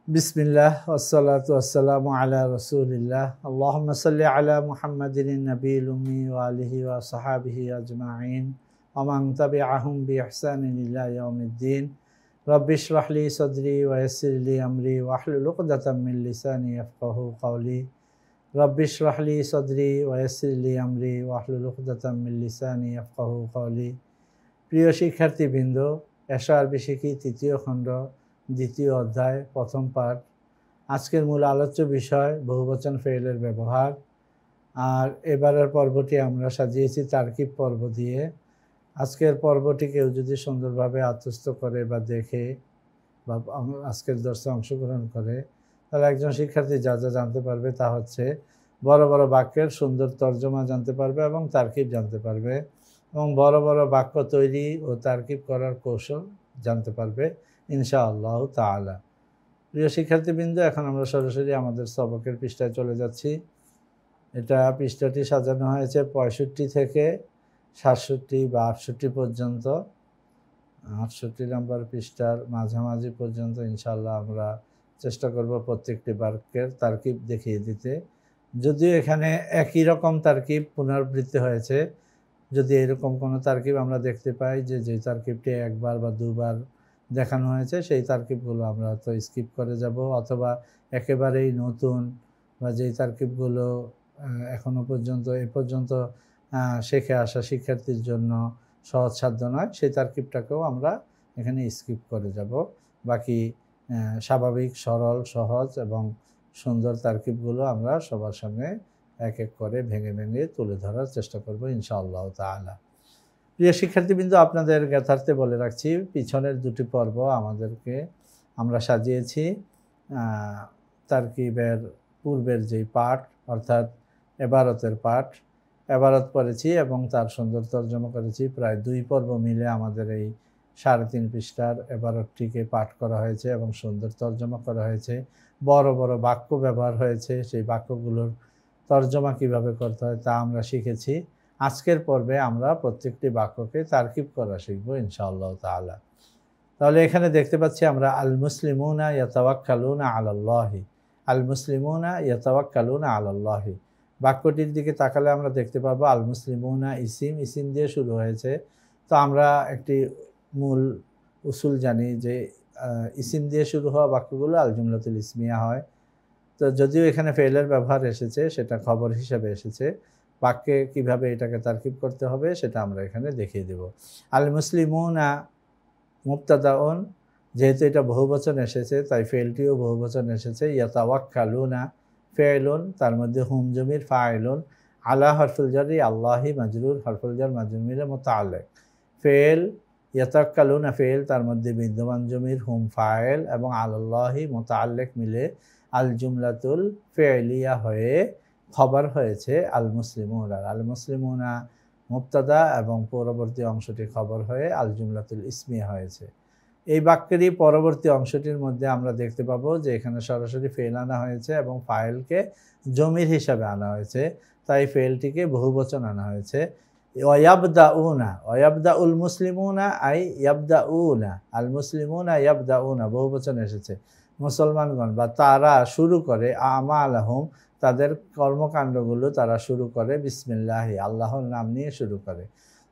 বিসমিল্লাহ ওয়াসসালাতু ওয়াসসালামু আলা রাসূলিল্লাহ আল্লাহুম্মা সাল্লি আলা মুহাম্মাদিন নাবিয়িল উম্মি ওয়া আলিহি ওয়া সাহবিহি আজমাইন ওয়া মান তাবিআহুম বিইহসানিন ইলা ইয়াউমিদ্দিন রাব্বি ইশরাহ লি সাদরি ওয়া ইয়াসসির লি আমরি ওয়াহলুল উকদাতাম মিন লিসানি ইয়াফকাহু কওলি রাব্বি ইশরাহ লি সাদরি ওয়া ইয়াসসির লি আমরি ওয়াহলুল উকদাতাম মিন লিসানি ইয়াফকাহু কওলি। প্রিয় শিক্ষার্থীবৃন্দ, এশআরবি শিখি তৃতীয় খণ্ড দ্বিতীয় অধ্যায় প্রথম পাঠ। আজকের মূল আলোচ্য বিষয় বহুবচন ফেইলের ব্যবহার। আর এবারের পর্বটি আমরা সাজিয়েছি তারকিব পর্ব দিয়ে। আজকের পর্বটি কেউ যদি সুন্দরভাবে আত্মস্থ করে বা দেখে বা আজকের দর্শে অংশগ্রহণ করে, তাহলে একজন শিক্ষার্থী যা যা জানতে পারবে তা হচ্ছে বড় বড় বাক্যের সুন্দর তর্জমা জানতে পারবে এবং তারকিব জানতে পারবে, এবং বড় বড় বাক্য তৈরি ও তারকিব করার কৌশল জানতে পারবে ইনশাআল্লাহ তাআলা। প্রিয় শিক্ষার্থীবৃন্দ, এখন আমরা সরাসরি আমাদের সবকের পৃষ্ঠায় চলে যাচ্ছি। এটা পৃষ্ঠাটি সাজানো হয়েছে 65 থেকে 67 বা 68 পর্যন্ত। 68 নম্বর পৃষ্ঠার মাঝামাঝি পর্যন্ত ইনশাআল্লাহ আমরা চেষ্টা করব প্রত্যেকটি বাক্যের তারকিব দেখিয়ে দিতে। যদিও এখানে একই রকম তারকিব পুনরাবৃত্তি হয়েছে, যদি এরকম কোনো তারকিব আমরা দেখতে পাই যে তারকিবটি একবার বা দুবার দেখানো হয়েছে, সেই তারকিবগুলো আমরা তো স্কিপ করে যাব, অথবা একেবারেই নতুন বা যেই তারকিবগুলো এখনো পর্যন্ত এ পর্যন্ত শিখে আসা শিক্ষার্থীর জন্য সহজসাধ্য নয়, সেই তারকিবটাকেও আমরা এখানে স্কিপ করে যাব। বাকি স্বাভাবিক, সরল, সহজ এবং সুন্দর তারকিবগুলো আমরা সবার সামনে এক এক করে ভেঙে ভেঙে তুলে ধরার চেষ্টা করব ইনশাআল্লাহ তাআলা। প্রিয় শিক্ষার্থীবৃন্দ, আপনাদের জ্ঞাতার্থে বলে রাখছি, পিছনের দুটি পর্ব আমরা সাজিয়েছি তারকিবের পূর্বের যেই পাঠ, অর্থাৎ এবারতের পাঠ। এবারত পড়েছি এবং তার সুন্দর তর্জমা করেছি। প্রায় 2 পর্ব মিলে আমাদের এই 3.5 পৃষ্ঠার এবারতটিকে পাঠ করা হয়েছে এবং সুন্দর তর্জমা করা হয়েছে। বড় বড় বাক্য ব্যবহার হয়েছে, সেই বাক্যগুলোর তর্জমা কিভাবে করতে হয় তা আমরা শিখেছি। আজকের পর্বে আমরা প্রত্যেকটি বাক্যকে তারকিব করা শিখব ইনশাআল্লাহ তাআলা। তাহলে এখানে দেখতে পাচ্ছি আমরা আল মুসলিমুনা ইয়াতাওয়াক্কালুনা আলাল্লাহি। আল মুসলিমুনা ইয়াতাওয়াক্কালুনা আলাল্লাহি বাক্যটির দিকে তাকালে আমরা দেখতে পাবো আল মুসলিমুনা ইসিম দিয়ে শুরু হয়েছে। তো আমরা একটি মূল উসুল জানি যে ইসিম দিয়ে শুরু হওয়া বাক্যগুলো আল জুমলাতুল ইসমিয়া হয়। তো যদিও এখানে ফেইলের ব্যবহার এসেছে, সেটা খবর হিসাবে এসেছে। বাক্যে কিভাবে এটাকে তারকিব করতে হবে সেটা আমরা এখানে দেখিয়ে দেব। আল মুসলিমুনা মুবতাদাউন, যেহেতু এটা বহুবচন এসেছে তাই ফেইলটিও বহুবচন এসেছে। ইয়াতাওয়াক্কালুনা ফেইলুন, তার মধ্যে হুম জমির ফাইলুন, আলা হরফুল জারি আল্লাহি মাজরুর, হরফুল জার মাজরুর মিলে মুতাআল্লিক। ফেইল ইয়াতাওয়াক্কালুনা ফেইল, তার মধ্যে বিদ্যমান জমির হুম ফাইল এবং আলাল্লাহি মুতাআল্লিক মিলে আল জুমলাতুল ফি'লিয়া হয়ে খবর হয়েছে আল মুসলিমুনা। আল মুসলিমুনা মুবতাদা এবং পরবর্তী অংশটি খবর হয়ে আল জুমলাতুল ইসমিয়া হয়েছে। এই বাক্যেরই পরবর্তী অংশটির মধ্যে আমরা দেখতে পাবো যে এখানে সরাসরি ফেল আনা হয়েছে এবং ফাইলকে জমির হিসাবে আনা হয়েছে, তাই ফেলটিকে বহুবচন আনা হয়েছে। ওয়াবদাউনা, ওয়াবদাউল মুসলিমুনা আই ইয়াবদাউনা, আল মুসলিমুনা ইয়াবদাউনা বহুবচন এসেছে। মুসলমানগণ বা তারা শুরু করে, আমালাহুম তাদের কর্মকাণ্ডগুলো তারা শুরু করে বিসমিল্লাহি আল্লাহর নাম নিয়ে শুরু করে।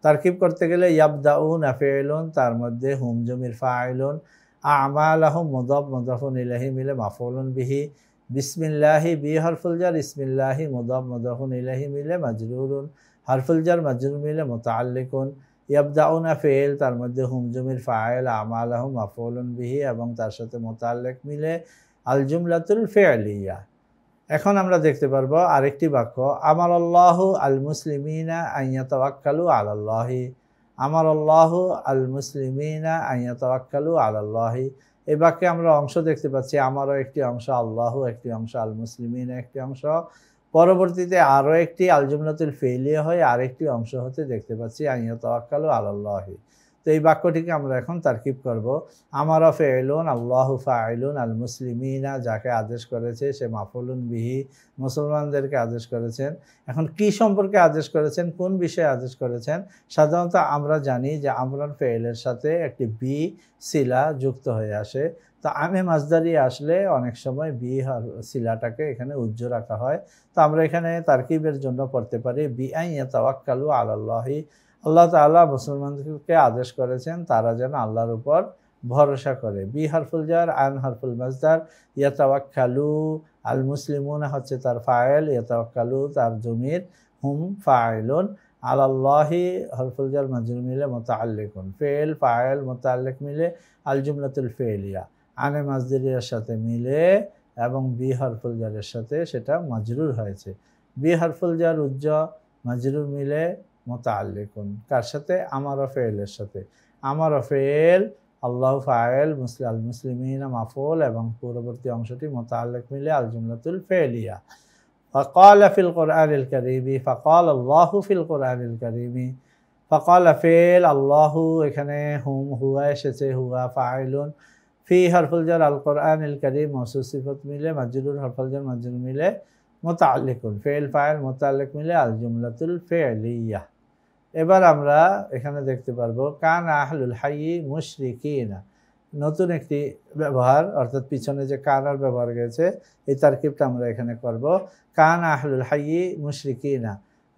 তারকিব করতে গেলে ইয়াবদাউনা ফেইলুন, তার মধ্যে হুম জমির ফাইলুন, আমালাহুম মুদাফ মুদাফুন ইলাইহি মিলে মাফউলুন বিহি, বিসমিল্লাহি বি হরফুল জার ইসমিল্লাহি মুদাফ মুদাফুন ইলাইহি মিলে মাজরুরুন, হরফুল জার মাজরুর মিলে মুতাআল্লিকুন। ইয়াবদাউনা ফেইল, তার মধ্যে হুম জমির ফাইল, আমালাহুম মাফউলুন বিহি এবং তার সাথে মুতাআল্লিক মিলে আল জুমলাতুল ফি'লিয়া। এখন আমরা দেখতে পারবো আরেকটি বাক্য, আমারাল্লাহু আল মুসলিমিনা আন ইয়াতাওয়াক্কালু আলাল্লাহি। আমারাল্লাহু আল মুসলিমিনা আন ইয়াতাওয়াক্কালু আলাল্লাহি। এই বাক্যে আমরা অংশ দেখতে পাচ্ছি, আমারও একটি অংশ, আল্লাহু একটি অংশ, আল মুসলিমিনা একটি অংশ। পরবর্তীতে আরও একটি আল জুমলাতুল ফি'লিয়া হয়ে আরেকটি অংশ হতে দেখতে পাচ্ছি আন ইয়াতাওয়াক্কালু আলাল্লাহি। তো এই বাক্যটিকে আমরা এখন তারকিব করব। আমারা ফেইলুন আল্লাহু ফাইলুন আল মুসলিমিনা, যাকে আদেশ করেছে সে মাফুলুন বিহি, মুসলমানদেরকে আদেশ করেছেন। এখন কি সম্পর্কে আদেশ করেছেন, কোন বিষয়ে আদেশ করেছেন? সাধারণত আমরা জানি যে আমরান ফেইলের সাথে একটি বি সিলা যুক্ত হয়ে আসে। তো আমে মাসদারি আসলে অনেক সময় বি সিলাটাকে এখানে উজ্জ্ব রাখা হয়। তো আমরা এখানে তারকিবের জন্য পড়তে পারি বিআই ইয়াতাওয়াক্কালু আলাল্লাহি, আল্লাহ তাআলা মুসলমানদেরকে আদেশ করেছেন তারা যেন আল্লাহর উপর ভরসা করে। বি হারফুল জার, আন হারফুল মাসদার, ইয়াতাওয়াক্কালু আল মুসলিমুনা হচ্ছে তার ফাইল, ইয়াতাওয়াক্কালু তার জমির, হুম ফাইলুন, আলাল্লাহি হরফুল জার মাজরুর মিলে মুতাআল্লিকুন, ফেল ফাইল মুতাআল্লিক মিলে আল জুমলাতুল ফেলিয়া, আনে মাজদুরিয়ার সাথে মিলে এবং বি হরফুল জারের সাথে সেটা মাজরুর হয়েছে। বি হরফুল জার উজ্জ, মাজরুর মিলে মুতাআল্লিকুন, কার সাথে? আমারা ফেলের সাথে। আমারা ফেল, আল্লাহু ফাইল, আল মুসলিমিনা মাফুল এবং পূর্ববর্তী অংশটি মুতাআল্লিক মিলে আল জুমলাতুল ফেলিয়া। ফাকালা ফিল কুরআনিল কারীমি, ফাকাল আল্লাহু ফিল কুরআনিল কারীমি, ফাকালা ফেল, আল্লাহু এখানে হুম হুয়া এসেছে, হুয়া ফাইলুন, ফি হরফুল জার আল কুরআনিল কারীম মওসুফ সিফত মিলে মাজরুর হরফুল জার মাজরুর মিলে মুতাআল্লিকুন, ফেল ফাইল মুতাআল্লিক মিলে আল জুমলাতুল ফি'লিয়া। এবার আমরা এখানে দেখতে পারবো কানা আহলুল হাইয়ি মুশরিকিনা, নতুন একটি ব্যবহার, অর্থাৎ পিছনে যে কানার ব্যবহার গেছে এই তারকিবটা আমরা এখানে করব। কানা আহলুল হাইয়ি মুশরিকিনা,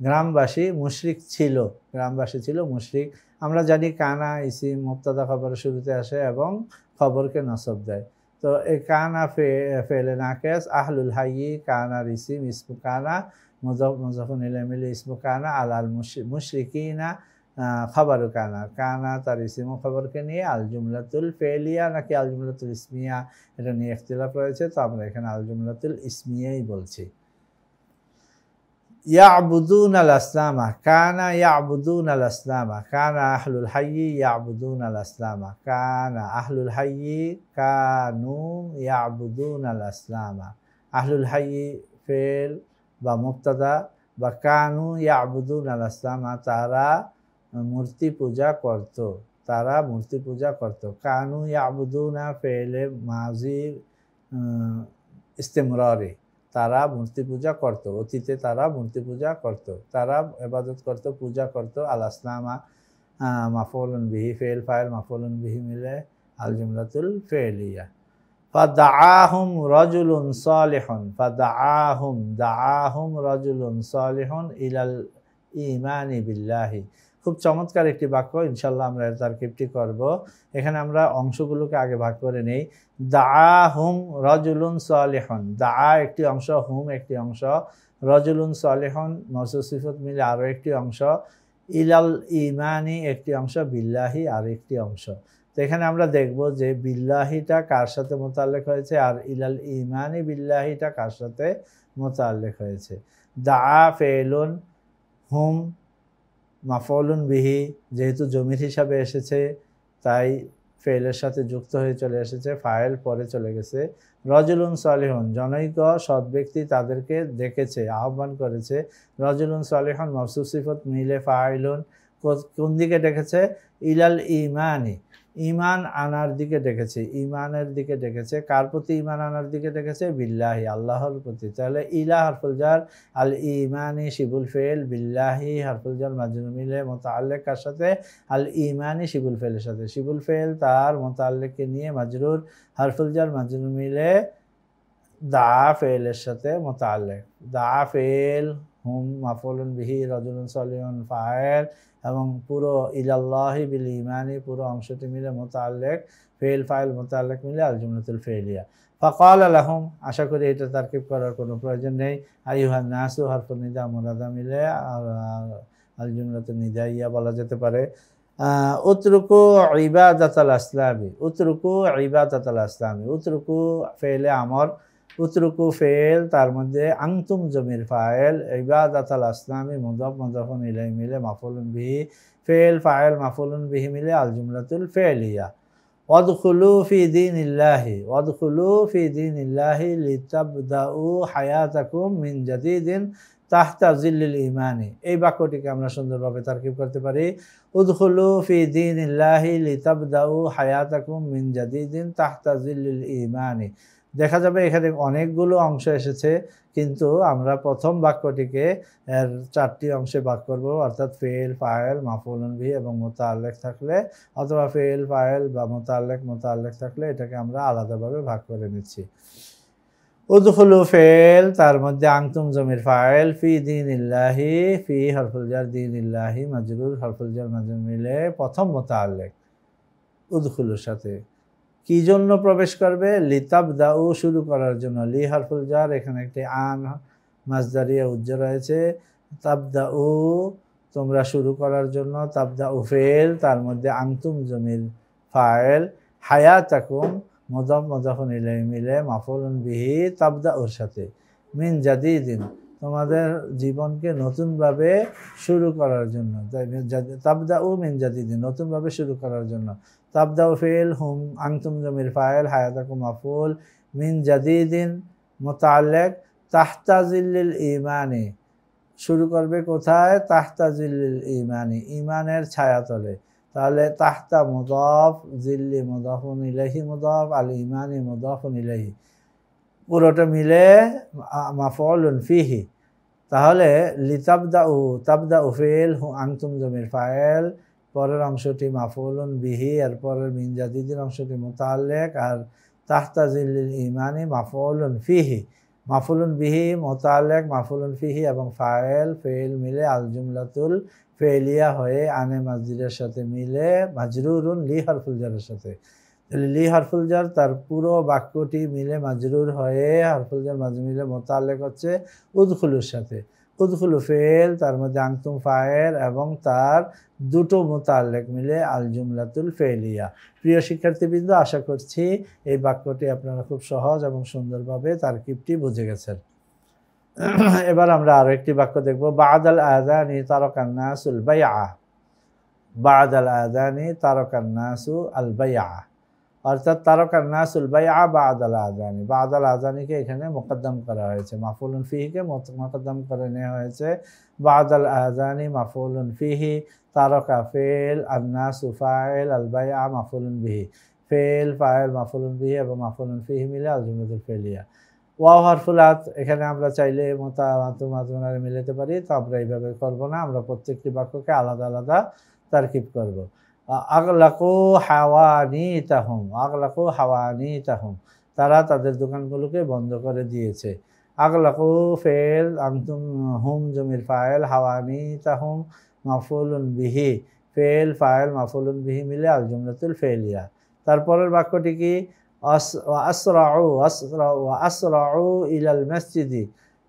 গ্রামবাসী মুশরিক ছিল, গ্রামবাসী ছিল মুশরিক। আমরা জানি কানা ইসিম মুবতাদা খবরের শুরুতে আসে এবং খবরকে নসব দেয়। তো এই কানা ফেলে নাকেস, আহলুল হাইয়ি কানার ইসিম, ইসমু কানা মুজাফুন ইলাইহি মিলে ইসমু কানা, আলাল মুশরিকিনা খবরু কানা, কানা তার ইসিম ও খবরকে নিয়ে, আল জুমলাতুল ফেলিয়া নাকি আল জুমলাতুল ইসমিয়া এটা নিয়ে ইখতিলাফ রয়েছে। তো আমরা এখানে আল জুমলাতুল ইসমিয়াই বলছি। ইয়াবুদুন আল আসলামা, কানা ইয়াবুদুন আল আসলামা, কানা আহলুল হাইয়ি ইয়াবুদুন আল আসলামা, কানা আহলুল হাইয়ি কানু ইয়াবুদুন আল আসলামা। আহলুল হাইয়ি ফেল বা মুবতাদা, বা কানু ইয়াবুদুন আল আসলামা তারা মূর্তি পূজা করত, তারা মূর্তি পূজা করত। কানু ইয়াবুদুনা ফেলে মাজি ইস্তেমরারি, তারা মূর্তি পূজা করত, অতীতে তারা মূর্তি পূজা করত, তারা ইবাদত করত, পূজা করত। আল আসলামা মাফউলুন বিহি, ফেল ফাইল মাফউলুন বিহি মিলে আল জুমলাতুল ফেলিয়া। ফাদাআহুম রাজুলুন সালিহুন, ফাদাআহুম দাআহুম রাজুলুন সালিহুন ইলাল ঈমানি বিল্লাহি। খুব চমৎকার একটি বাক্য, ইনশাআল্লাহ আমরা এর তারকিবটি করব। এখানে আমরা অংশগুলোকে আগে ভাগ করে নেই। দাআহুম রাজুলুন সালিহুন, দাআ একটি অংশ, হুম একটি অংশ, রাজুলুন সালিহুন মওসুফ সিফত মিলে আরো একটি অংশ, ইলাল ঈমানি একটি অংশ, বিল্লাহি আর একটি অংশ। তো এখানে আমরা দেখব যে বিল্লাহিটা কার সাথে মুতাআল্লিক হয়েছে আর ইলাল ঈমানি বিল্লাহিটা কার সাথে মুতাআল্লিক হয়েছে। দাআ ফেলুন, হুম মাফউলুন বিহি, যেহেতু জমির হিসাবে এসেছে তাই ফেলের সাথে যুক্ত হয়ে চলে এসেছে, ফাইল পরে চলে গেছে। রাজুলুন সালিহুন, জনৈক সৎ ব্যক্তি তাদেরকে ডেকেছে, আহ্বান করেছে। রাজুলুন সালিহুন মওসুফ সিফত মিলে ফাইলুন, কোন দিকে ডেকেছে? ইলাল ঈমানি, ঈমান আনার দিকে ডেকেছে, ঈমানের দিকে ডেকেছে। কার প্রতি ঈমান আনার দিকে ডেকেছে? বিল্লাহি, আল্লাহর প্রতি। তাহলে ইলা হারফুল জার, আল ঈমানি শিবুল ফেল, বিল্লাহি হারফুল জার মাজরুর মিলে মুতাআল্লিক কার সাথে? আল ঈমানি শিবুল ফেলের সাথে। শিবুল ফেল তার মুতাআল্লিককে নিয়ে মাজরুর, হারফুল জার মাজরুর মিলে দা ফেলের সাথে মুতাআল্লিক। দা ফেল, হুম মাফউলুন বিহি, রাজুলুন সালিহুন ফাইল এবং পুরো ইলাল্লাহি বিল ঈমানি পুরো অংশটি মিলে মুতাআল্লিক, ফেল ফাইল মুতাআল্লিক মিলে আল জুমলাতুল ফেলিয়া। ফাকালা লাহুম, আশা করি এটা তারকিব করার কোনো প্রয়োজন নেই। আইয়ুহান নাসু হারফুন নিদা মুনাদা মিলে আল জুমলাতুন নিদাইয়া বলা যেতে পারে। উতরুকু ইবাদাতাল আসলামি, উতরুকু ইবাদাতাল আসলামি, উতরুকু ফেলে আমর, উতরুকু ফেল তার মধ্যে আনতুম জমির ফাইল, ইবাদাতাল আসলামি মুদাফ মুদাফুন ইলাইহি মিলে মাফউলুন বিহি, ফেল ফাইল মাফউলুন বিহি মিলে আল জুমলাতুল ফি'লিয়া। ওয়াদখুলু ফি দীনিল্লাহি, ওয়াদখুলু ফি দীনিল্লাহি লিতাবদাউ হায়াতাকুম মিন জাদিদিন তাহতা জিল্লিল ঈমানি। এই বাক্যটিকে আমরা সুন্দরভাবে তারকিব করতে পারি, উদখুলু ফি দীনিল্লাহি লিতাবদাউ হায়াতাকুম মিন জাদিদিন তাহতা জিল্লিল ঈমানি। দেখা যাবে এখানে অনেকগুলো অংশ এসেছে, কিন্তু আমরা প্রথম বাক্যটিকে এর 4টি অংশে ভাগ করব, অর্থাৎ ফেল, ফাইল, মাফউলুন বিহি এবং মুতাআল্লিক থাকলে, অথবা ফেল, ফাইল বা মুতাআল্লিক থাকলে এটাকে আমরা আলাদাভাবে ভাগ করে নিচ্ছি। উদখুলু ফেল, তার মধ্যে আনতুম জমির ফাইল, ফি দীনিল্লাহি, ফি হরফুল জার, দীনিল্লাহি মাজরুর, হরফুল জার মাজরুর মিলে প্রথম মুতাআল্লিক উদখুলুর সাথে। কি জন্য প্রবেশ করবে? লিতাবদাউ, শুরু করার জন্য। লি হরফুল জার, এখানে একটি আন মাজদারিয়া উজ্জ রয়েছে। তাবদাউ, তোমরা শুরু করার জন্য। তাবদাউ ফেল, তার মধ্যে আনতুম জমির ফাইল, হায়াতাকুম মুদাফ মুদাফুন ইলাইহি মিলে মাফউলুন বিহি তাবদাউর সাথে। মিন জাদিদিন, তোমাদের জীবনকে নতুনভাবে শুরু করার জন্য। তাবদাউ মিন জাদিদিন, নতুনভাবে শুরু করার জন্য। তাবদাউ ফেল, হুম আনতুম জমির ফাইল, হায়াতাকুম মাফউল, মিন জাদিদিন মুতাআল্লিক, তাহতা জিল্লিল ঈমানি, শুরু করবে কোথায়? তাহতা জিল্লিল ঈমানি, ঈমানের ছায়াতলে। তাহলে তাহতা মুদাফ, জিল্লি মুদাফুন ইলাইহি মুদাফ, আল ঈমানি মুদাফুন ইলাইহি, পুরোটা মিলে মাফউলুন ফিহি। তাহলে লিতাবদাউ, তাবদাউ ফেল, আনতুম জমির ফাইল, পরের অংশটি মাফউলুন বিহি, আর পরের মিন জাদিদিন অংশটি মুতাআল্লিক, আর তাহতা জিল্লিল ঈমানি মাফউলুন ফিহি। মাফউলুন বিহি, মুতাআল্লিক, মাফউলুন ফিহি এবং ফাইল ফেল মিলে আল জুমলাতুল ফেলিয়া হয়ে আনে মাজরুরের সাথে মিলে মাজরুরুন লি হরফুল জারের সাথে। তাহলে লি হরফুল জার তার পুরো বাক্যটি মিলে মাজরুর হয়ে হরফুল জার মাজরুর মিলে মুতাআল্লিক হচ্ছে উদখুলুর সাথে। উদখুলু ফেল, তার মধ্যে আনতুম ফাইল এবং তার দুটো মুতাআল্লিক মিলে আল জুমলাতুল ফেলিয়া। প্রিয় শিক্ষার্থীবৃন্দ, আশা করছি এই বাক্যটি আপনারা খুব সহজ এবং সুন্দরভাবে তারকিবটি বুঝে গেছেন। এবার আমরা আরো একটি বাক্য দেখব। বা'দাল আযানি তারাকান নাসুল বাইআ। বা'দাল আযানি তারাকান নাসু আল বাইআ, অর্থাৎ তারাকান নাসুল বাইআ বা'দাল আযানি। বা'দাল আযানিকে এখানে মুকদ্দম করা হয়েছে, মাফউলুন ফিহিকে মুকদ্দম করে নেওয়া হয়েছে। বা'দাল আযানি মাফউলুন ফিহি, তারাকা ফেল, আন নাসু ফাইল, আল বাইআ মাফউলুন বিহি। ফেল, ফাইল, মাফউলুন বিহি এবং মাফউলুন ফিহি মিলে আল জুমলাতুল ফেলিয়া। ওয়াও হরফুল আত, এখানে আমরা চাইলে মুতামাতুমাতুনারে মিলাতে পারি, তো আমরা এইভাবে করব না, আমরা প্রত্যেকটি বাক্যকে আলাদা আলাদা তারকিব করব। আগলাকু হাওয়ানিতাহুম, আগলাকু হাওয়ানিতাহুম, তারা তাদের দোকানগুলোকে বন্ধ করে দিয়েছে। আগলাকু ফেল, আনতুম হুম জমির ফাইল, হাওয়ানিতাহুম মাফউলুন বিহি, ফেল, ফাইল, মাফউলুন বিহি মিলে আল জুমলাতুল ফেলিয়া। তারপরের বাক্যটি কি? আসরাউ ইলাল মসজিদি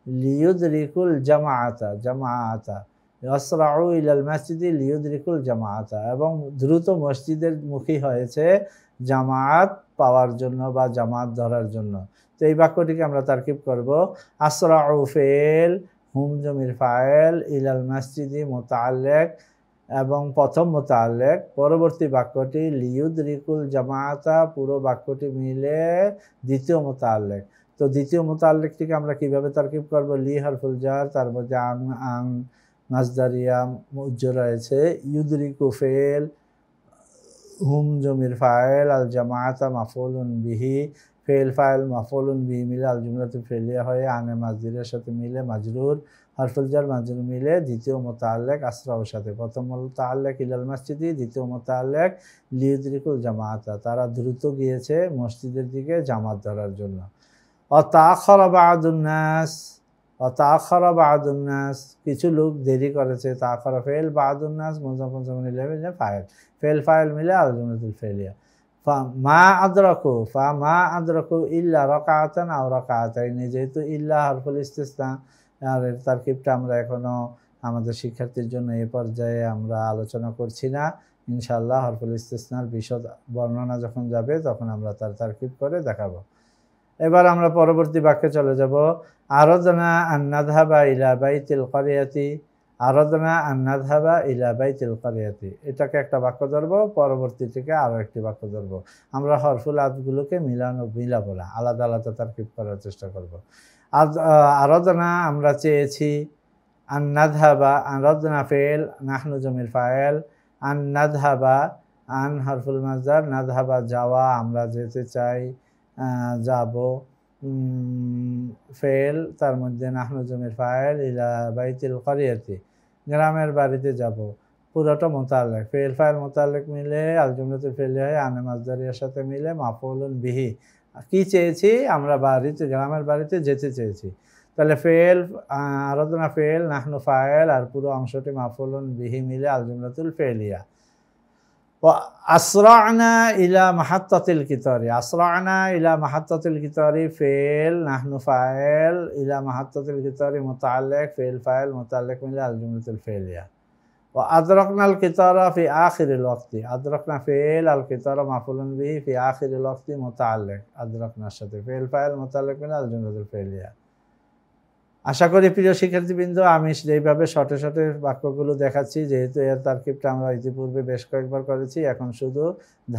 লিয়ুদরিকুল জামাআতা, জামাআতা, আসরাউ ইলাল মসজিদি লিয়ুদরিকুল জামাআতা, এবং দ্রুত মসজিদের মুখী হয়েছে জামাআত পাওয়ার জন্য বা জামাত ধরার জন্য। তো এই বাক্যটিকে আমরা তারকিব করব। আসরাউ ফেল, হুম জমির ফাইল, ইলাল মসজিদি মুতাআল্লিক এবং প্রথম মুতাআল্লিক, পরবর্তী বাক্যটি লিয়ুদরিকুল জামাআতা, পুরো বাক্যটি মিলে দ্বিতীয় মুতাআল্লিক। তো দ্বিতীয় মুতাআল্লিকটিকে আমরা কিভাবে তারকিব করব? লি হরফুল জার, তার মধ্যে আন মাজদারিয়া উজ্জ রয়েছে। ইউদরিকু ফেল, হুম জমির ফাইল, আল জামাআতা মাফউলুন বিহি, ফেল, ফাইল, মাফউলুন বিহি মিলে আল জুমলাতুল ফেলিয়া হয়ে আনে মাজরুরের সাথে মিলে মাজরুর, হরফুল জার মাজরুর মিলে দ্বিতীয় মুতাআল্লিক আসরাউর সাথে। প্রথম মুতাআল্লিক ইলাল মসজিদি, দ্বিতীয় মুতাআল্লিক লিয়ুদরিকুল জামাআতা, তারা দ্রুত গিয়েছে মসজিদের দিকে জামাত ধরার জন্য। তাআখারা বা'দুন নাস, তাআখারা বা'দুন নাস, কিছু লোক দেরি করেছে। তাআখারা ফেল, বা'দুন নাস মুজাফফর জামিন ইলাইহি ফাইল, ফেল, ফাইল মিলে আল জুমলাতুল ফেলিয়া। মা আদরাকু ইল্লা রাকাআতান আও রাকাআতাইনি, যেহেতু ইল্লা হরফুল ইস্তিসনা, আর এর তারকিবটা আমরা এখনো আমাদের শিক্ষার্থীর জন্য এই পর্যায়ে আমরা আলোচনা করছি না। ইনশাআল্লাহ হরফুল ইস্তিসনার বিশদ বর্ণনা যখন যাবে তখন আমরা তার তারকিব করে দেখাবো। এবার আমরা পরবর্তী বাক্যে চলে যাব। আরাদনা আন নাযহাবা ইলা বাইতিল ক্বরিয়াতি, আরাদনা আন নাযহাবা ইলা বাইতিল ক্বরিয়াতি, এটাকে একটা বাক্য ধরব, পরবর্তী থেকে আরও একটি বাক্য ধরব। আমরা হরফুল আতগুলোকে মিলাবো না, আলাদা আলাদা তারকিব করার চেষ্টা করব। আরাদনা আমরা চেয়েছি, আন নাযহাবা, আন রাদনা ফেল, নাহনু জমির ফাইল, আন নাযহাবা, আন হরফুল মাসদার, নাযহাবা যাওয়া, আমরা যেতে চাই, যাব, ফেল তার মধ্যে নাহনু জমির ফাইল, ইলা বাইতিল করিয়াতি, গ্রামের বাড়িতে যাব, পুরোটা মুতাল্লিক, ফেল ফাইল মুতাল্লিক মিলে আল জুমলাতুল ফেলিয়া হয়, আনে মাসদারিয়ার সাথে মিলে মাফউলুন বিহি। কি চেয়েছি আমরা? বাড়িতে, গ্রামের বাড়িতে যেতে চেয়েছি। তাহলে ফেল, আরাদনা ফেল, নাহনু ফাইল, আর পুরো অংশটি মাফউলুন বিহি মিলে আল জুমলাতুল ফেলিয়া। আসরা'না ইলা মাহাত্তাতিল কিতারি, আসরা'না ইলা মাহাত্তাতিল কিতারি ফেল, নাহনু ফাইল, ইলা মাহাত্তাতিল কিতারি মুতাআল্লিক, ফেল ফাইল মুতাআল্লিক মিলে আল জুমলাতুল ফেলিয়া। ওয়া আদরাকনাল কিতারা ফি আখিরিল ওয়াক্তি, আদরাকনা ফেল, আল কিতারা মাফউলুন বিহি, ফি আখিরিল ওয়াক্তি মুতাআল্লিক, আদরাকনার সাথে ফেল ফাইল মুতাআল্লিক মিলে আল জুমলাতুল ফেলিয়া। আশা করি প্রিয় শিক্ষার্থীবৃন্দ, আমি যেইভাবে শর্টে শর্টে বাক্যগুলো দেখাচ্ছি, যেহেতু এর তারকিবটা আমরা ইতিপূর্বে বেশ কয়েকবার করেছি, এখন শুধু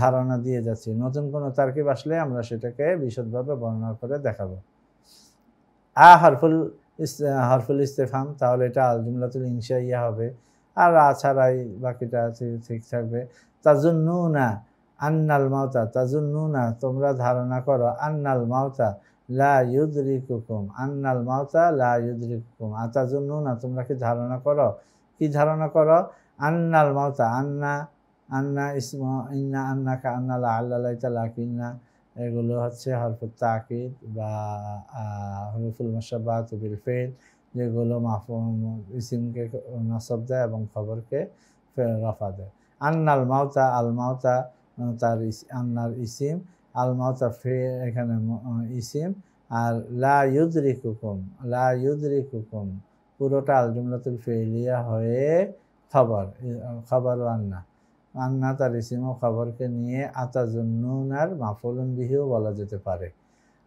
ধারণা দিয়ে যাচ্ছি। নতুন কোনো তারকিব আসলে আমরা সেটাকে বিশদভাবে বর্ণনা করে দেখাবো। হরফুল ইস্তেফহাম, তাহলে এটা আল জুমলাতুল ইনশাইয়া হবে, আর ছাড়াই বাকিটা ঠিক থাকবে। তাজুন্নুনা আন্নাল মাউতা, তাজুন্নুনা তোমরা ধারণা করো, আন্নাল মাউতা লা ইউদরিকুকুম, আন্নাল মাউতা লা ইউদরিকুকুম, আতাজুন্নুনা তোমরা কি ধারণা করো? কি ধারণা করো? আন্নাল মাউতা, আন্না ইসমু, ইন্না, আন্নাকা, আন্না, লাআল্লা, লাইতা, লাকিন্না, এগুলো হচ্ছে হরফুত তাকিদ বা হুরুফুল মুশাব্বাহাতু বিল ফিল, যেগুলো ইসিমকে নসব দেয় এবং খবরকে রফা দেয়। আন্নাল মাউতা, আল মাউতা তার আন্নার ইসিম, আল মাউতা এখানে ইসিম, আর লা ইউদরিকুকুম, লা ইউদরিকুকুম পুরোটা আল জুমলাতুল ফিলিয়া হয়ে খবর আন্না, আন্না তার ইসিম ও খবরকে নিয়ে আতাজুন্নুনার মাফউলুন বিহিও বলা যেতে পারে।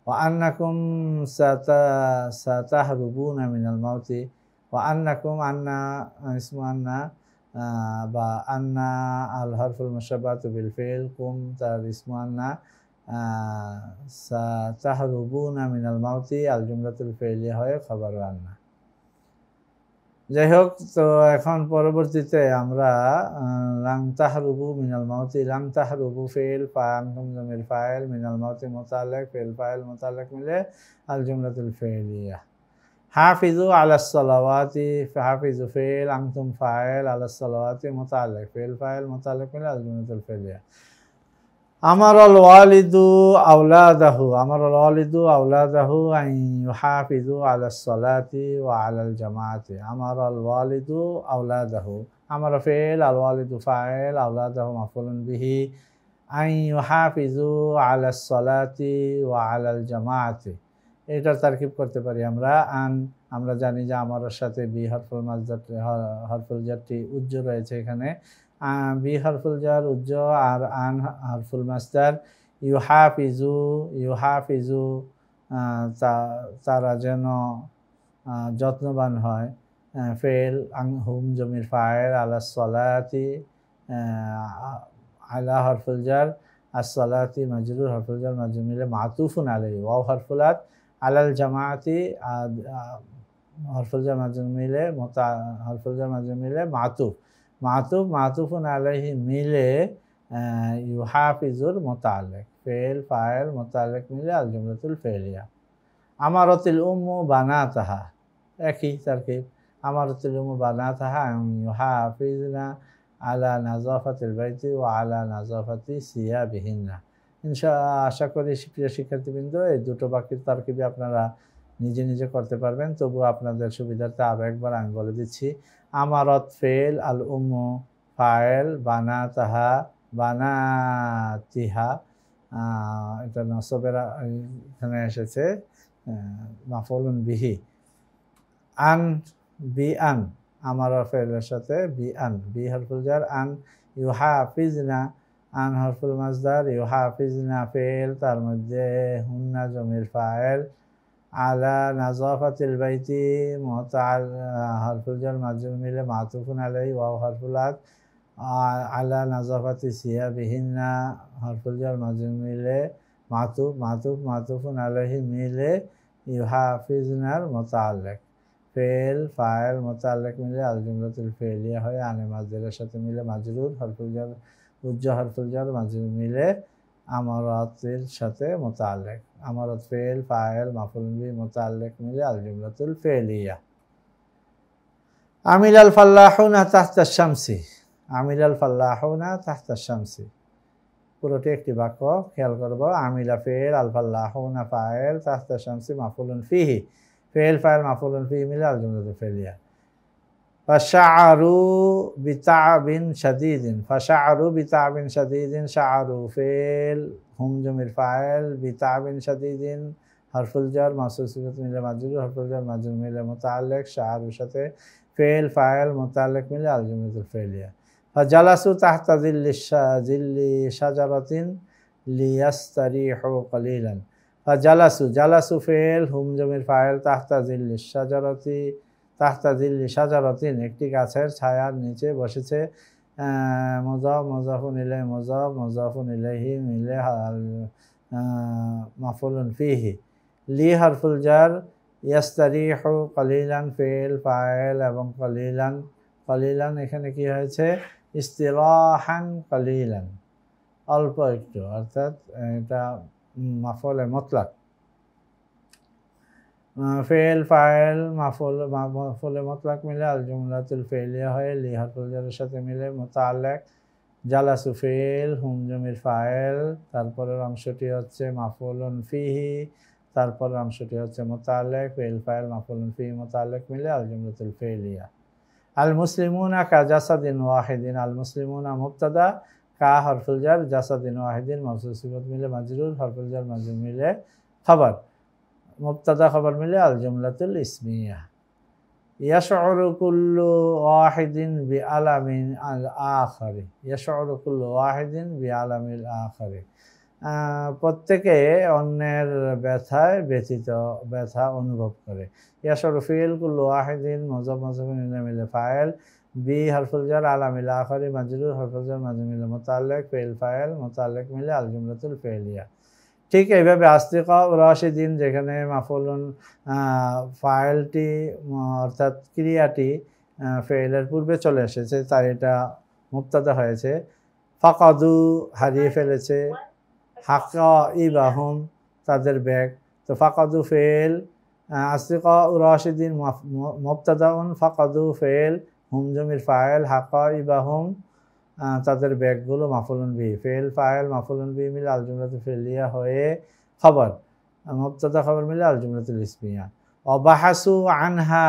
ওয়া আন্নাকুম সাতাহরুবুনা মিনাল মাউতি, ওয়া আন্নাকুম, আন্না ইসমু আন্না বা আন্না আল হরফুল মুশাব্বাহাতু বিল ফিল, কুম তার ইসমু আন্না, সাতাহরুবুনা মিনাল মাউতি আল জুমলাতুল ফিলিয়া হয়ে খবর আন্না। যাই হোক, তো এখন পরবর্তীতে আমরা লাং তাহরুবু মিনাল মাউতি, লাং তাহরুবু ফেল, ফাআনতুম জমির ফাইল, মিনাল মাউতি মুতাআল্লিক, ফেল ফাইল মুতাআল্লিক মিলে আল জুমলাতুল ফিলিয়া। হাফিজু আলাস সালাওয়াতি, হাফিজু ফেল, আনতুম ফাইল, আলাস সালাওয়াতি মুতাআল্লিক, ফেল ফাইল মুতাআল্লিক মিলে আল জুমলাতুল ফিলিয়া। আমারাল ওয়ালিদু আওলাদাহু, আমারাল ওয়ালিদু আওলাদাহু আন ইউহাফিজু আলাস সালাতি ওয়া আলাল জামাআতি, আমারাল ওয়ালিদু আওলাদাহু, আমারা ফেল, আল ওয়ালিদু ফাইল, আওলাদাহু মাফউলুন বিহি, আন ইউহাফিজু আলাস সালাতি ওয়া আলাল জামাআতি। এটা তারকিব করতে পারি আমরা। আমরা জানি যে আমাদের সাথে বি হরফুল মাসদার, হরফুল জারটি উজ্জ রয়েছে এখানে, বি হরফুল জার উজ্জ, আর আন হরফুল মাসদার, ইউহাফিজু তারা যেন যত্নবান হয়, ফেল, হুম জমির ফাইল, আলাস সালাতি, আলা হরফুল জার, as-salati মাজরুর, হরফুল জার মাজরুর মিলে মাতুফুন আলাইহি, ওয়াও হরফুলাত, আলাল জামাআতি হরফুল জার মাজরুর মিলে হরফুল জার মাজরুর মিলে মাতুফুন আলাইহি মিলে ইউহাফিজুর মুতাআল্লিক, ফেল ফাইল মুতাআল্লিক মিলে আল জুমলাতুল ফিলিয়া। আমারাতিল উম্মু বানাতাহা, একই তারকিব, আমারাতিল উম্মু বানাতাহা ইউহাফিজনা আলা নাযাফাতিল বাইতি ওয়া আলা নাযাফাতি সিয়াবিহিন্না। আশা করি প্রিয় শিক্ষার্থীবৃন্দ, এই দুটো বাক্যের তারকিবে আপনারা নিজে নিজে করতে পারবেন। তবুও আপনাদের সুবিধার্থে আরও একবার আমি বলে দিচ্ছি। আমারত ফেল, আল উম্মু ফাইল, বানাতাহা বানাতিহা, এটা নসবের এখানে এসেছে মাফউলুন বিহি, আন বি আন, আমার ফেলের সাথে বি আন, বি হরফুল জার, আন ইউহাফিজনা, আন হরফুল মাসদার, ইউহাফিজনা ফেল, তার মধ্যে হুন্না জমির ফাইল, আলা নাযাফাতিল বাইতি হরফুল জার মাজরুর মিলে মাতুফুন আলাইহি, ওয়াও হরফুলাত, আলা নাযাফাতি সিয়াবিহিন্না হরফুল জার মাজরুর মিলে মাতুফুন আলাইহি মিলে ইউহাফিজনার মুতাআল্লিক, ফেল ফাইল মুতাআল্লিক মিলে আল জুমলাতুল ফেলিয়া হয়। আনে মাজরুরের সাথে মিলে মাজরুর, হরফুল জার উজ্জা হরফুল জার মাজরুর মিলে আমারাতের সাথে মুতাআল্লিক। আমারাত ফেল ফাইল মাফউল বিহি মুতাআল্লিক মিলে আল জুমলাতুল ফেলিয়া। আমিলাল ফাল্লাহুনা তাহতা শামসি। আমিলাল ফাল্লাহুনা তাহতা শামসি পুরোটি একটি বাক্য, খেয়াল করব। আমিলা ফেল, আল ফাল্লাহুনা ফাইল, তাহতা শামসি মাফউলুন ফিহি। ফেল ফাইল মাফউলুন ফিহি মিলে আল জুমলাতুল ফেলিয়া। ফাশআরু বিতাবিন শাদীদিন। ফাশআরু বিতাবিন শাদীদিন। শাআরু ফেল হুম জমির ফাইল, বিতাবিন শাদীদিন হরফুল জার মাসুর সিফাত মিলে মাজরুর, হরফুল জার মাজরুর মিলে মুতাআল্লিক। শাআরুর সাথে ফেল ফাইল মুতাআল্লিক মিলে আল জুমলাতুল ফেলিয়া। ফাজালাসু তাহতা জিল্লি শাজারাতিন লিয়াস্তারিহু কালিলান। ফাজালাসু, জালাসু ফেল হুম জমির ফাইল, তাহতা জিল্লি শাজারাতি, তাহতা জিল্লি শাজারাতিন একটি গাছের ছায়ার নিচে বসেছে। মুযাফ মুযাফুন ইলাইহি, মুযাফ মুযাফুন ইলাইহি মিলে মাফউলুন ফিহি। লি হরফুল জার, ইয়াস্তারিহু কালিলান ফেল ফাইল এবং কালিলান। কালিলান এখানে কি হয়েছে? ইস্তিরাহান কালিলান, অল্প একটু, অর্থাৎ এটা মাফউলে মুতলাক। ফেল ফাইল মাফউলে মুতলাক মিলে আল জুমলাতুল ফেলিয়া হয়। লি হরফুল জারের সাথে মিলে মুতাআল্লিক। জালাসু ফেল হুম জমির ফাইল, তারপরের অংশটি হচ্ছে মাফউলুন ফিহি, তারপরের অংশটি হচ্ছে মুতাআল্লিক। ফেল ফাইল মাফউলুন ফিহি মুতাআল্লিক মিলে আল জুমলাতুল ফেলিয়া। আল মুসলিমুনা কা জাসাদিন ওয়াহিদিন। আল মুসলিমুনা মুবতাদা, কা হরফুল জার, জাসাদিন ওয়াহিদিন মাউসুল সিফাত মিলে মাজরুর, হরফুল জার মাজরুর মিলে খবর। মুবতাদা খবর মিলে আল জুমলাতুল ইসমিয়া। ইয়াশউরু কুল্লু ওয়াহিদিন বিআলামিন আল আখারি। ইয়াশউরু কুল্লু ওয়াহিদিন বিআলামিল আখারি, প্রত্যেকে অন্যের ব্যথায় ব্যথা অনুভব করে। ইয়াশউরু ফিল কুল্লু ওয়াহিদিন মুযাফ মুযাফুন ইলাইহি মিলে ফাইল, বি হরফুল জার আলামিল আখারি মাজরুর, হরফুল জার মাজরুর মিলে মুতাআল্লিক। ফেল ফাইল মুতাআল্লিক মিলে আল জুমলাতুল ফেলিয়া। ঠিক এইভাবে আসতিকা রাশিদিন, যেখানে মাফউলুন ফাইলটি অর্থাৎ ক্রিয়াটি ফেলের পূর্বে চলে এসেছে, তাই এটা মুবতাদা হয়েছে। ফাকাদু হারিয়ে ফেলেছে, হাক্কা ইবাহুম তাদের ব্যাগ। তো ফাকাদু ফেল, আসতিকা রাশিদিন মুবতাদাউন, ফাকাদু ফেল হুম জমির ফাইল, হাক্কা ইবাহুম তাদের ব্যাগগুলো মাফউলুন বিহি। ফেল ফাইল মাফউলুন বিহি মিলে আল জুমলাতুল ফেলিয়া হয়ে খবর, মুবতাদা খবর মিলে আল জুমলাতুল ইসমিয়া। বাহাসু আনহা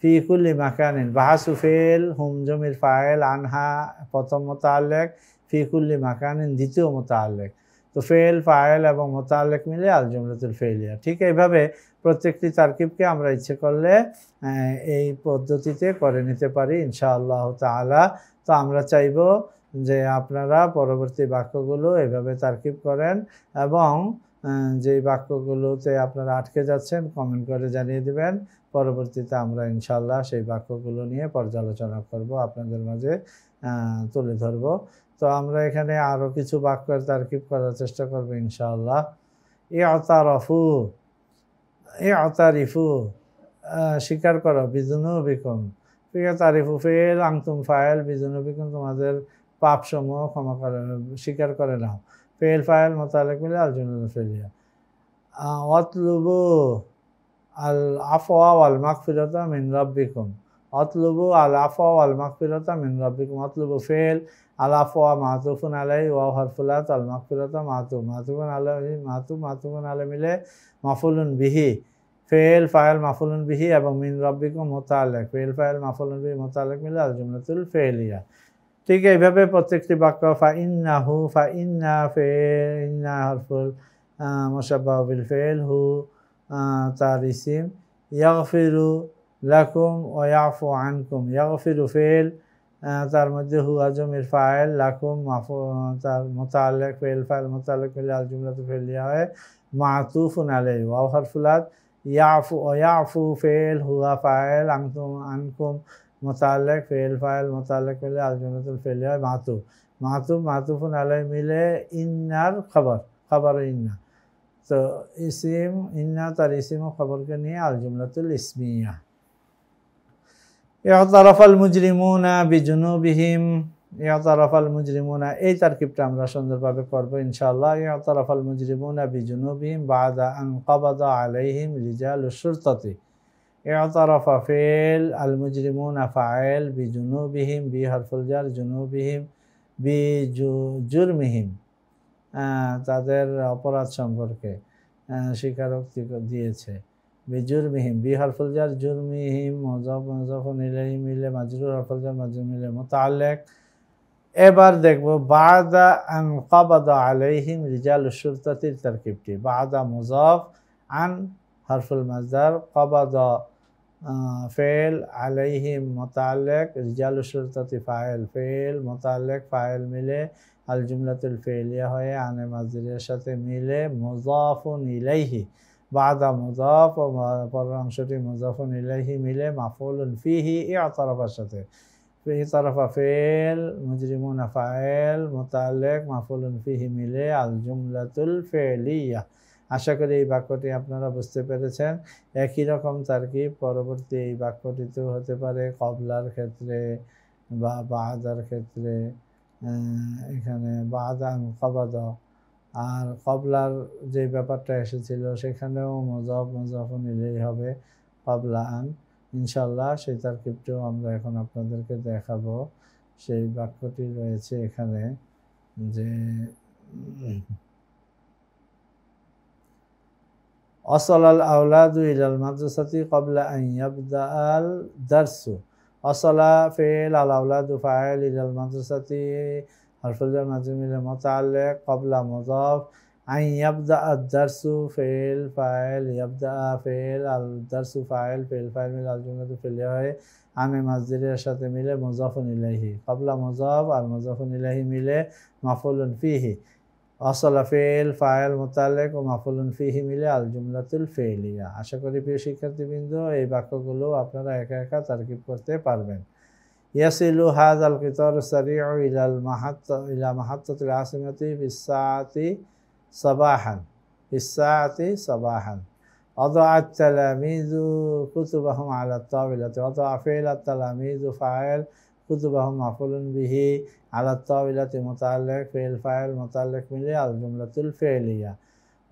ফি কুল্লি মাকানিন। বাহাসু ফেল হুম জমির ফাইল, আনহা প্রথম মুতাআল্লিক, ফি কুল্লি মাকানিন দ্বিতীয় মুতাআল্লিক। তো ফেল ফাইল এবং মুতাআল্লিক মিলে আল জুমলাতুল ফেলিয়া। ঠিক এইভাবে প্রত্যেকটি তারকিবকে আমরা ইচ্ছে করলে এই পদ্ধতিতে করে নিতে পারি ইনশাআল্লাহ তাআলা। তো আমরা চাইব যে আপনারা পরবর্তী বাক্যগুলো এভাবে তারকিব করেন এবং যেই বাক্যগুলোতে আপনারা আটকে যাচ্ছেন কমেন্ট করে জানিয়ে দিবেন। পরবর্তীতে আমরা ইনশাআল্লাহ সেই বাক্যগুলো নিয়ে পর্যালোচনা করব, আপনাদের মাঝে তুলে ধরব। তো আমরা এখানে আরও কিছু বাক্যের তারকিব করার চেষ্টা করব ইনশাআল্লাহ। ইআতারিফু স্বীকার করো, বিযুনুবিকুম। ইআতারিফু ফেল আনতুম ফাইল, বিযুনুবিকুম তোমাদের পাপসমূহ ক্ষমা করে স্বীকার করে নাও। ফেল ফাইল মুতাআল্লিক মিলে আল জুমলাতুল ফেলিয়া। ওয়াতলুবু আল আফওয়া ওয়াল মাগফিরাতা মিন রাব্বিকুম। ওয়াতলুবু আল আফওয়া ওয়াল মাগফিরাতা মিন রাব্বিকুম। ওয়াতলুবু ফেল, আল আফওয়া মাতুফুন আলাইহি, ওয়া হরফুলাত, আল মাগফিরাতা মাতুফুন আলাইহি, মাতুফুন আলাইহি মিলে মাফউলুন বিহি। ফেল ফাইল মাফউলুন বিহি এবং মিন রাব্বিকুম মুতাআল্লিক। ফেল ফাইল মাফউলুন বিহি মুতাআল্লিক মিলে আল জুমলাতুল ফেলিয়া। ঠিক এইভাবে প্রত্যেকটি বাক্য ফাইন্নাহু, ফাইন্না ইন্না হরফুল মুশাব্বাহু বিল ফেল, হু তার ইসিম। ইয়াগফিরু লাকুম ওয়া ইয়াফু আনকুম। ইয়াগফিরু ফেল, তার মধ্যে হু আজমির ফাইল, লাকুম তার মুতাআল্লিক। ফেল ফাইল মুতাআল্লিক মিলে আল জুমলাতুল ফেলিয়া হয় মাতুফুন আলাইহি। ওয়া হরফুলাত, ইয়াফু ফেল হুয়া ফাইল, আনকুম মুতাআল্লিক। ফেল ফাইল মুতাআল্লিক মিলে আল জুমলাতুল ফেলিয়া হয় মাতুফুন আলাইহি মিলে ইন্নার খবর ইন্না। তো ইসিম ইন্না তার ইসিম ও খবরকে নিয়ে আল জুমলাতুল ইসমিয়া। ইয়তারাফাল মুজরিমুনা বিজুনুবিহিম, ইয়তারাফাল মুজরিমুনা এই তারকিবটা আমরা সুন্দরভাবে করব ইনশাআল্লাহ। ইয়তারাফাল মুজরিমুনা বিজুনুবিহিম বাদা আন ক্বাবাদা আলাইহিম রিজালুশ শুরতাতি। ইয়তারাফা ফিল, আল মুজরিমুনা ফাইল, বিজুনুবিহিম বি হারফুল জার, জুনুবিহিম বিজুরমিহিম তাদের অপরাধ সম্পর্কে স্বীকারোক্তি দিয়েছে। বিজুরমিহিম বি হারফুল জার, জুরমিহিম মুযাফুন ইলাইহি মিলে মাজরুর হারফুল জার, মাজরুর মিলে মুতাআল্লিক। এবার দেখব বাদা আন ক্বাবাদা আলাইহিম রিজালুশ শুরতাতির তারকিবটি। বাদা মুযাফ, আন হারফুল মাসদার, ক্বাবাদা ফেল, আলাইহিম মুতাআল্লিক, রিজালুশ শুরতাতি ফাইল, ফেল মুতাআল্লিক ফাইল মিলে আল জুমলাতুল ফেলিয়া হয়ে আনে মাজরুরের সাথে মিলে মুযাফুন ইলাইহি। বাদা মুযাফ ও পরের অংশটি মুযাফুন ইলাইহি মিলে মাফউলুন ফিহি ইয়তারাফার সাথে। ইয়তারাফা ফেল, মুজরিমুনা ফাইল, মুতাআল্লিক মাফউলুন ফিহি মিলে আল জুমলাতুল ফেলিয়া। আশা করি এই বাক্যটি আপনারা বুঝতে পেরেছেন। একই রকম তারকিব পরবর্তী এই বাক্যটিতেও হতে পারে, কবলার ক্ষেত্রে বা বাদার ক্ষেত্রে। এখানে বাদা আন ক্বাবাদা, আর কবলার যে ব্যাপারটা এসেছিল সেখানেও মুযাফ মুযাফুন ইলাইহি হবে ক্বাবলা আন। ইনশাআল্লাহ সেই তারকিবটিও আমরা এখন আপনাদেরকে দেখাবো। সেই বাক্যটি রয়েছে এখানে যে ওয়াসালাল আওলাদু ইলাল মাদ্রাসাতি ক্বাবলা আন ইয়াবদাআল দারসু। ওয়াসালা ফিল, আল আওলাদু ফাইল, ইলাল মাদ্রাসাতি হারফুল জার মাজরুর মিলে মুতাআল্লিক, ক্বাবলা মুযাফ, আন ইয়াবদাআদ দারসু ফিল ফাইল, ইয়াবদাআ ফিল, আল দারসু ফাইল, ফিল ফাইল মিলে আল জুমলাতু ফিলিয়া হয় আনে মাজরুরের সাথে মিলে মুযাফুন ইলাইহি। ক্বাবলা মুযাফ আর মুযাফুন ইলাইহি মিলে মাফউলুন ফিহি। ওয়াসালা ফিল ফাইল মুতাআল্লিক ও মাফউলুন ফিহি মিলে আল জুমলাতুল ফেলিয়া। আশা করি প্রিয় শিক্ষার্থীবৃন্দ এই বাক্যগুলো আপনারা একা একা তারকিব করতে পারবেন। ইয়াসিলু হাযাল কিতার সারিউ ইলা মাহাত্তাতিল আসিমাতি বিসসাআতি সাবাহান, বিসসাআতি সাবাহান। ওয়াদাআত তালামিযু কুতুবাহুম আলা তাওইলাতি। ওয়াদাআ ফিল, আত তালামিযু ফাইল, কুতুবাহুম মাফউলুন বিহি, আলা তাওইলাতি মুতাআল্লিক, ফিল ফাইল মুতাআল্লিক মিলে আল জুমলাতুল ফেলিয়া।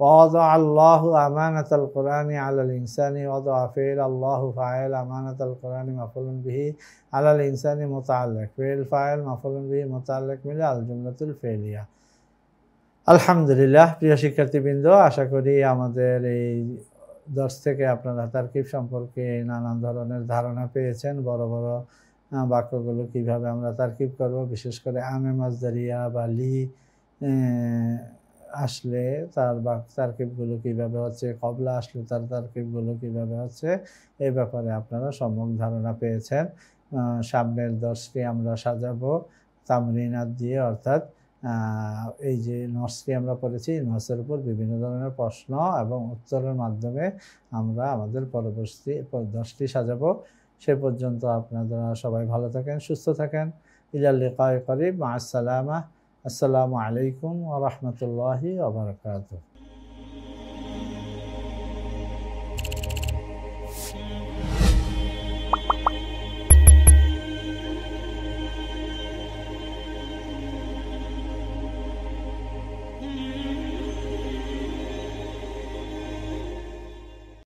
ওয়াদাআ আল্লাহু আমানাতাল কুরআনি আলাল ইনসানি। ওয়াদাআ ফিল, আল্লাহু ফাইল, আমানাতাল কুরআনি মাফউলুন বিহি, আলাল ইনসানি মুতাআল্লিক, ফিল ফাইল মাফউলুন বিহি মুতাআল্লিক মিলে আল জুমলাতুল ফেলিয়া। আলহামদুলিল্লাহ প্রিয় শিক্ষার্থীবৃন্দ, আশা করি আমাদের এই দর্শ থেকে আপনারা তারকিব সম্পর্কে নানান ধরনের ধারণা পেয়েছেন। বড় বড় বাক্যগুলো কিভাবে আমরা তারকিব করব, বিশেষ করে আমে মাজদারিয়া বা লি আসলে তার তারকিবগুলো কিভাবে হচ্ছে, কবলা আসলে তার তারকিবগুলো কিভাবে হচ্ছে, এই ব্যাপারে আপনারা সম্যক ধারণা পেয়েছেন। সামনের দর্শটি আমরা সাজাবো তামরিনাত দিয়ে, অর্থাৎ এই যে নসটি আমরা পড়েছি, নসের উপর বিভিন্ন ধরনের প্রশ্ন এবং উত্তরের মাধ্যমে আমরা আমাদের পরবর্তী দর্শটি সাজাবো। সে পর্যন্ত আপনারা সবাই ভালো থাকেন, সুস্থ থাকেন। ইলা লিকায়ে করিব, মা আসসালামা। আসসালামু আলাইকুম ওয়া রাহমাতুল্লাহি ওয়া বারাকাতুহু।